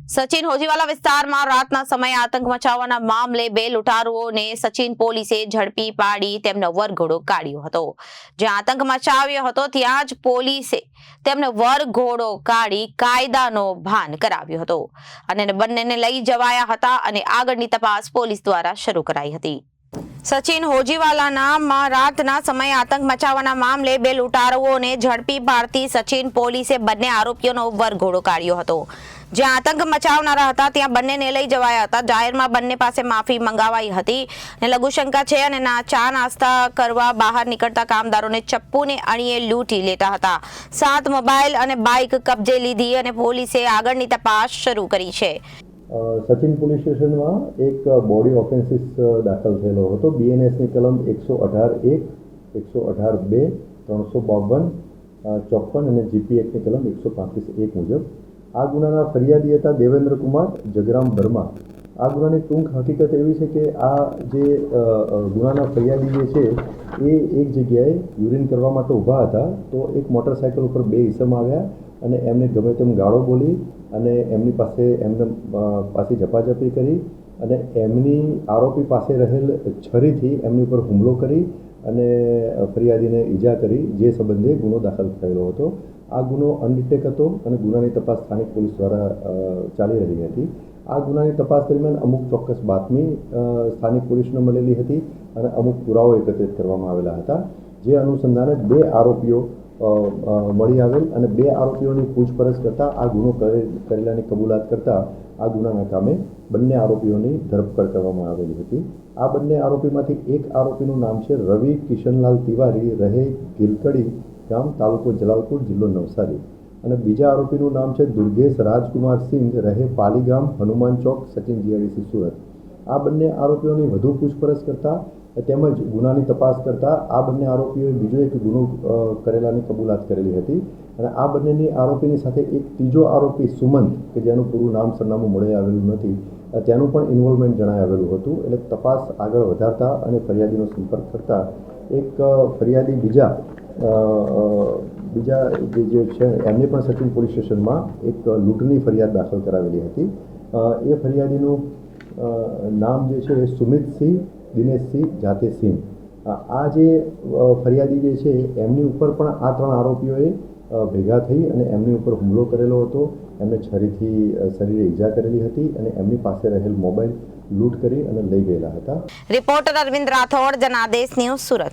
સચિન હોજીવાલા વિસ્તારમાં રાતના સમયે આતંક મચાવવાના મામલે બે લૂંટારુઓને સચિન પોલીસે ઝડપી પાડી તેમનો વરઘોડો કાઢ્યો હતો। જ્યાં આતંક મચાવ્યો હતો ત્યાં જ પોલીસે તેમનો વરઘોડો કાઢી કાયદાનો ભાન કરાવ્યો હતો અને બંનેને લઈ જવાયા હતા અને આગળની તપાસ પોલીસ દ્વારા શરૂ કરાઈ હતી। સચિન હોજીવાલાના રાતના સમયે આતંક મચાવવાના મામલે બે લૂંટારુઓને ઝડપી પાડતી સચિન પોલીસે બંને આરોપીઓનો વરઘોડો કાઢ્યો હતો। જ્યાં આતંક મચાવનારા હતા ત્યાં બંનેને લઈ જવાયા હતા। જાહેરમાં બંને પાસે માફી મંગાવાઈ હતી અને લઘુશંકા છે અને ચા નાસ્તા કરવા બહાર નીકળતા કામદારોને ચપ્પુને અણીએ લૂંટી લેતા હતા। 7 મોબાઈલ અને બાઇક કબજે લીધી અને પોલીસે આગળની તપાસ શરૂ કરી છે। સચિન પોલીસ સ્ટેશનમાં એક બોડી ઓફેન્સીસ દાખલ થયેલો હતો। બીએનએસની કલમ 118(1), 118(2), 352, 54 અને જીપી એક્ટની કલમ 135(1) મુજબ આ ગુનાના ફરિયાદી હતા દેવેન્દ્ર કુમાર જગરામ વર્મા। આ ગુનાની ટૂંક હકીકત એવી છે કે આ જે ગુનાના ફરિયાદી જે છે એ એક જગ્યાએ યુરિન કરવા માટે ઊભા હતા તો એક મોટરસાઇકલ ઉપર બે ઈસમ આવ્યા અને એમને ગમે તેમ ગાળો બોલી અને એમની પાસે ઝપાઝપી કરી અને એમની આરોપી પાસે રહેલ છરીથી એમની ઉપર હુમલો કરી અને ફરિયાદીને ઈજા કરી, જે સંબંધે ગુનો દાખલ થયેલો હતો। આ ગુનો અનડિટેક હતો અને ગુનાની તપાસ સ્થાનિક પોલીસ દ્વારા ચાલી રહી હતી। આ ગુનાની તપાસ દરમિયાન અમુક ચોક્કસ બાતમી સ્થાનિક પોલીસને મળેલી હતી અને અમુક પુરાવો એકત્રિત કરવામાં આવેલા હતા, જે અનુસંધાને બે આરોપીઓ મળી આવેલ અને બે આરોપીઓની પૂછપરછ કરતાં આ ગુનો કરેલાની કબૂલાત કરતાં આ ગુનાના કામે બંને આરોપીઓની ધરપકડ કરવામાં આવેલી હતી। આ બંને આરોપીમાંથી એક આરોપીનું નામ છે રવિ કિશનલાલ તિવારી, રહે ગિલકડી ગામ, તાલુકો જલાલપુર, જિલ્લો નવસારી, અને બીજા આરોપીનું નામ છે દુર્ગેશ રાજકુમાર સિંઘ, રહે પાલી ગામ, હનુમાન ચોક, સચિન જીઆઈડીસી, સુરત। આ બંને આરોપીઓની વધુ પૂછપરછ કરતા તેમજ ગુનાની તપાસ કરતા આ બંને આરોપીઓએ બીજો એક ગુનો કરેલાની કબૂલાત કરેલી હતી અને આ બંનેની આરોપીની સાથે એક ત્રીજો આરોપી સુમંત, કે જેનું પૂરું નામ સરનામું મળી આવેલું નથી, તેનું પણ ઇન્વોલ્વમેન્ટ જણાઈ આવેલું હતું। એટલે તપાસ આગળ વધારતા અને ફરિયાદીનો સંપર્ક કરતા એક ફરિયાદી બીજા જે છે એમને પણ સચિન પોલીસ સ્ટેશનમાં એક લૂંટની ફરિયાદ દાખલ કરાવેલી હતી। એ ફરિયાદીનું નામ જે છે એ સુમિતસિંહ દિનેશસિંહ જાતેસિંહ। આ જે ફરિયાદી જે છે એમની ઉપર પણ આ 3 આરોપીઓએ ભેગા થઈ અને એમની ઉપર હુમલો કરેલો હતો, એમને છરીથી શરીરે ઈજા કરેલી હતી અને એમની પાસે રહેલ મોબાઈલ લૂંટ કરી અને લઈ ગયેલા હતા। Reporter Arvind Rathod, Janadesh news, Surat.